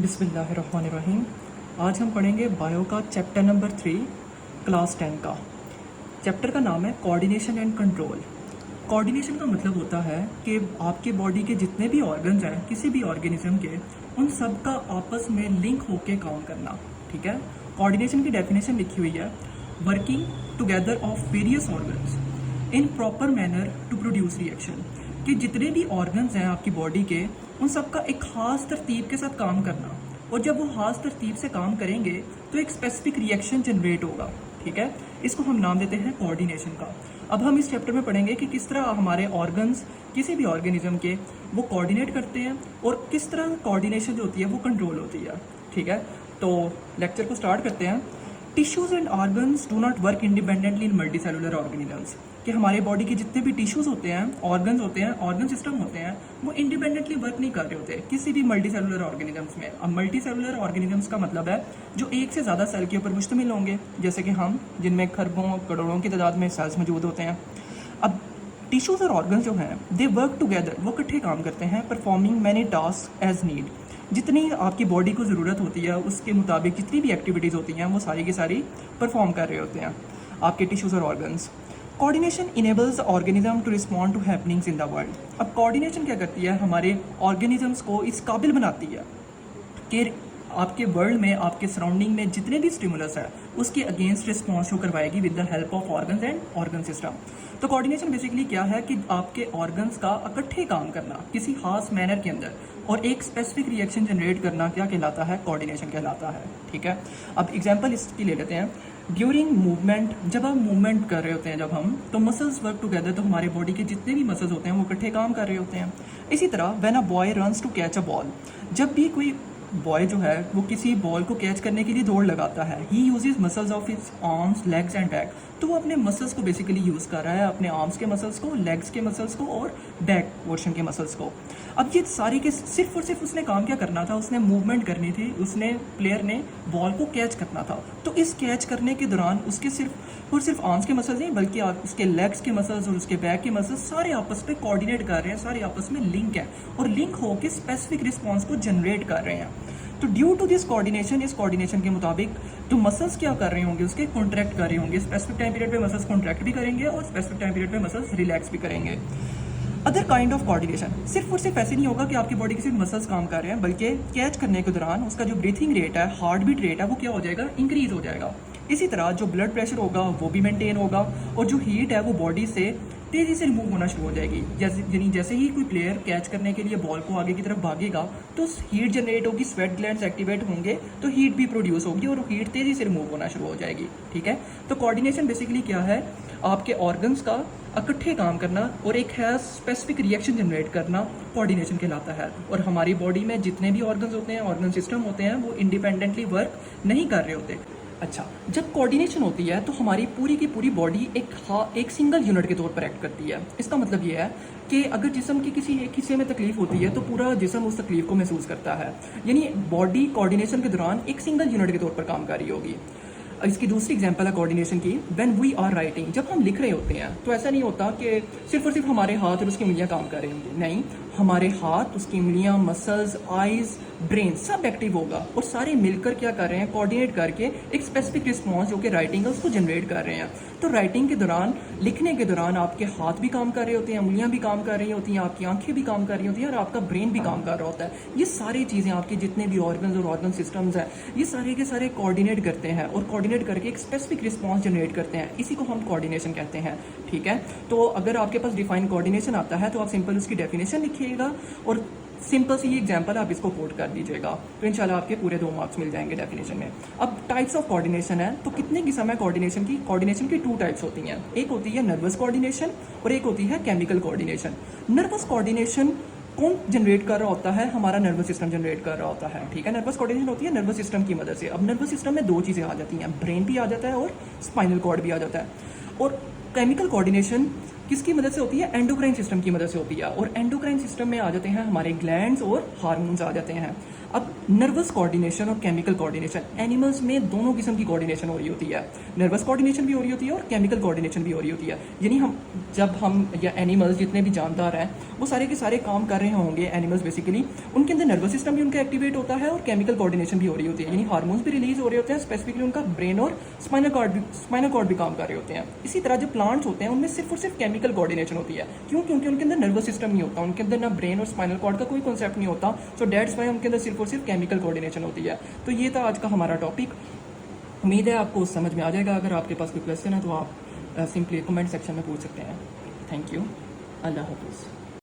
बिस्मिल्लाहिर्रहमानिर्रहीम। आज हम पढ़ेंगे बायो का चैप्टर नंबर 3 क्लास 10 का। चैप्टर का नाम है कोऑर्डिनेशन एंड कंट्रोल। कोऑर्डिनेशन का मतलब होता है कि आपके बॉडी के जितने भी ऑर्गन्स हैं किसी भी ऑर्गेनिज्म के, उन सब का आपस में लिंक होके काम करना। ठीक है। कोऑर्डिनेशन की डेफिनेशन लिखी हुई है, working together of various organs in proper manner to produce reaction. कि जितने भी ऑर्गन्स हैं आपकी बॉडी के, उन सब का एक खास तरतीब के साथ काम करना, और जब वो खास तरतीब से काम करेंगे तो एक स्पेसिफिक रिएक्शन जनरेट होगा। ठीक है। इसको हम नाम देते हैं कोऑर्डिनेशन का। अब हम इस चैप्टर में पढ़ेंगे कि किस तरह हमारे ऑर्गन्स किसी भी ऑर्गेनिज्म के वो कोऑर्डिनेट करते हैं और किस तरह कोऑर्डिनेशन जो होती है वो कंट्रोल होती है। ठीक है। तो लेक्चर को स्टार्ट करते हैं। Tissues and organs do not work independently in multi cellular organisms. कि हमारे बॉडी के जितने भी टिश्यूज होते हैं, ऑर्गन्स होते हैं, ऑर्गन सिस्टम होते हैं, वो इंडिपेंडेंटली वर्क नहीं कर रहे होते किसी भी मल्टी सेलुलर ऑर्गेनिजम्स में। अब मल्टी सेलुलर ऑर्गेनिजम्स का मतलब है जो एक से ज़्यादा सेल के ऊपर मुश्तमिल होंगे, जैसे कि हम, जिनमें खरबों करोड़ों की तादाद में सेल्स मौजूद होते हैं। अब टिश्यूज और ऑर्गन्स जो हैं दे वर्क टुगेदर, वो इकट्ठे काम करते हैं, performing many task as need. जितनी आपकी बॉडी को ज़रूरत होती है उसके मुताबिक जितनी भी एक्टिविटीज़ होती हैं वो सारी की सारी परफॉर्म कर रहे होते हैं आपके टिश्यूज़ और organs. Coordination enables organism to respond to happenings in the world. अब कोऑर्डिनेशन क्या करती है, हमारे ऑर्गेनिजम्स को इस काबिल बनाती है कि आपके वर्ल्ड में, आपके सराउंडिंग में जितने भी स्टिमुलस है उसके अगेंस्ट रिस्पॉन्स शो करवाएगी with the help of organs and organ system. तो कोऑर्डिनेशन बेसिकली क्या है कि आपके ऑर्गन्स का इकट्ठे काम करना किसी खास मैनर के अंदर और एक स्पेसिफिक रिएक्शन जनरेट करना क्या कहलाता है, कोऑर्डिनेशन कहलाता है। ठीक है। अब एग्जांपल इसकी ले लेते हैं। ड्यूरिंग मूवमेंट, जब हम मूवमेंट कर रहे होते हैं जब हम, तो मसल्स वर्क टुगेदर, तो हमारे बॉडी के जितने भी मसल्स होते हैं वो इकट्ठे काम कर रहे होते हैं। इसी तरह when a boy runs to catch a ball, जब भी कोई बॉय जो है वो किसी बॉल को कैच करने के लिए दौड़ लगाता है, he uses muscles of his arms, legs and back. तो वो अपने मसल्स को बेसिकली यूज़ कर रहा है, अपने आर्म्स के मसल्स को, लेग्स के मसल्स को और बैक पोर्शन के मसल्स को। अब ये सारे के सिर्फ और सिर्फ उसने काम क्या करना था, उसने मूवमेंट करनी थी, उसने प्लेयर ने बॉल को कैच करना था। तो इस कैच करने के दौरान उसके सिर्फ और सिर्फ आर्म्स के मसल्स नहीं बल्कि उसके लेग्स के मसल्स और उसके बैक के मसल्स सारे आपस में कोऑर्डिनेट कर रहे हैं, सारे आपस में लिंक है और लिंक होकर स्पेसिफिक रिस्पॉन्स को जनरेट कर रहे हैं। तो ड्यू टू दिस कोऑर्डिनेशन, इस कोऑर्डिनेशन के मुताबिक जो मसल्स क्या कर रहे होंगे, उसके कॉन्ट्रैक्ट कर रहे होंगे। स्पेसिफिक टाइम पीरियड पे मसल्स कॉन्ट्रैक्ट भी करेंगे और स्पेसिफिक टाइम पीरियड पे मसल्स रिलैक्स भी करेंगे। अदर काइंड ऑफ कोऑर्डिनेशन, सिर्फ और सिर्फ ऐसे नहीं होगा कि आपकी बॉडी के सिर्फ मसल्स काम कर रहे हैं, बल्कि कैच करने के दौरान उसका जो ब्रीथिंग रेट है, हार्ट बीट रेट है, वो क्या हो जाएगा, इंक्रीज हो जाएगा। इसी तरह जो ब्लड प्रेशर होगा वो भी मेंटेन होगा और जो हीट है वो बॉडी से तेजी से रिमूव होना शुरू हो जाएगी। जैसे ही कोई प्लेयर कैच करने के लिए बॉल को आगे की तरफ भागेगा तो हीट जनरेट होगी, स्वेट ग्लैंड्स एक्टिवेट होंगे, तो हीट भी प्रोड्यूस होगी और हीट तेजी से रिमूव होना शुरू हो जाएगी। ठीक है। तो कोऑर्डिनेशन बेसिकली क्या है, आपके ऑर्गन्स का इकट्ठे काम करना और एक है स्पेसिफिक रिएक्शन जनरेट करना, कोऑर्डिनेशन कहलाता है। और हमारी बॉडी में जितने भी ऑर्गन्स होते हैं, ऑर्गन सिस्टम होते हैं, वो इंडिपेंडेंटली वर्क नहीं कर रहे होते। अच्छा, जब कोऑर्डिनेशन होती है तो हमारी पूरी की पूरी बॉडी एक सिंगल यूनिट के तौर पर एक्ट करती है। इसका मतलब ये है कि अगर जिस्म की किसी एक हिस्से में तकलीफ होती है तो पूरा जिस्म उस तकलीफ को महसूस करता है, यानी बॉडी कोऑर्डिनेशन के दौरान एक सिंगल यूनिट के तौर पर काम कर रही होगी। इसकी दूसरी एग्जांपल है कोऑर्डिनेशन की, व्हेन वी आर राइटिंग, जब हम लिख रहे होते हैं तो ऐसा नहीं होता कि सिर्फ और सिर्फ हमारे हाथ और उसकी उंगलियां काम कर रही होंगी, नहीं, हमारे हाथ, उसकी उंगलियां, मसल्स, आइज, ब्रेन सब एक्टिव होगा और सारे मिलकर क्या कर रहे हैं, कोऑर्डिनेट करके एक स्पेसिफिक रिस्पॉन्स जो कि राइटिंग है उसको जनरेट कर रहे हैं। तो राइटिंग के दौरान, लिखने के दौरान आपके हाथ भी काम कर रहे होते हैं, उंगलियां भी काम कर रही होती हैं, आपकी आंखें भी काम कर रही होती हैं और आपका ब्रेन भी काम कर रहा होता है। ये सारी चीज़ें, आपके जितने भी ऑर्गन्स और ऑर्गन सिस्टम्स हैं, ये सारे के सारे कोऑर्डिनेट करते हैं और कोऑर्डिनेट करके एक स्पेसिफिक रिस्पॉन्स जनरेट करते हैं। इसी को हम कोऑर्डिनेशन कहते हैं। ठीक है। तो अगर आपके पास डिफाइन कोऑर्डिनेशन आता है तो आप सिंपल उसकी डेफिनेशन लिखिएगा और सिंपल सी एग्जांपल आप इसको कोट कर दीजिएगा, तो इंशाल्लाह आपके पूरे 2 मार्क्स मिल जाएंगे डेफिनेशन में। अब टाइप्स ऑफ कोऑर्डिनेशन है, तो कितने किस्म है कोऑर्डिनेशन की। कोऑर्डिनेशन की 2 टाइप्स होती हैं, एक होती है नर्वस कोऑर्डिनेशन और एक होती है केमिकल कोऑर्डिनेशन। नर्वस कोऑर्डिनेशन कौन जनरेट कर रहा होता है, हमारा नर्वस सिस्टम जनरेट कर रहा होता है। ठीक है। नर्वस कोऑर्डिनेशन होती है नर्वस सिस्टम की मदद से। अब नर्वस सिस्टम में 2 चीज़ें आ जाती हैं, ब्रेन भी आ जाता है और स्पाइनल कॉर्ड भी आ जाता है। और केमिकल कोऑर्डिनेशन किसकी मदद से होती है, एंडोक्राइन सिस्टम की मदद से होती है। और एंडोक्राइन सिस्टम में आ जाते हैं हमारे ग्लैंड्स और हार्मोन्स आ जाते हैं। अब नर्वस कोऑर्डिनेशन और केमिकल कोऑर्डिनेशन, एनिमल्स में दोनों किस्म की कोऑर्डिनेशन हो रही होती है, नर्वस कोऑर्डिनेशन भी हो रही होती है और केमिकल कोऑर्डिनेशन भी हो रही होती है। यानी हम या एनिमल्स जितने भी जानदार हैं वो सारे के सारे काम कर रहे होंगे, एनिमल्स बेसिकली उनके अंदर नर्वस सिस्टम भी उनका एक्टिवेट होता है और केमिकल कोऑर्डिनेशन भी हो रही होती है, यानी हार्मोन्स भी रिलीज हो रहे होते हैं, स्पेसिफिकली उनका ब्रेन और स्पाइनल कॉर्ड भी काम कर रहे होते हैं। इसी तरह जो प्लांट्स होते हैं उनमें सिर्फ और सिर्फ केमिकल कोऑर्डिनेशन होती है। क्यों? क्योंकि उनके अंदर नर्वस सिस्टम नहीं होता, उनके अंदर ना ब्रेन और स्पाइनल कॉर्ड का कोई कॉन्सेप्ट नहीं होता, सो दैट्स वाई उनके अंदर सिर्फ और सिर्फ केमिकल कोऑर्डिनेशन होती है। तो ये था आज का हमारा टॉपिक। उम्मीद है आपको समझ में आ जाएगा। अगर आपके पास कोई क्वेश्चन है तो आप सिंपली कमेंट सेक्शन में पूछ सकते हैं। Thank you. अल्लाह हाफिज़।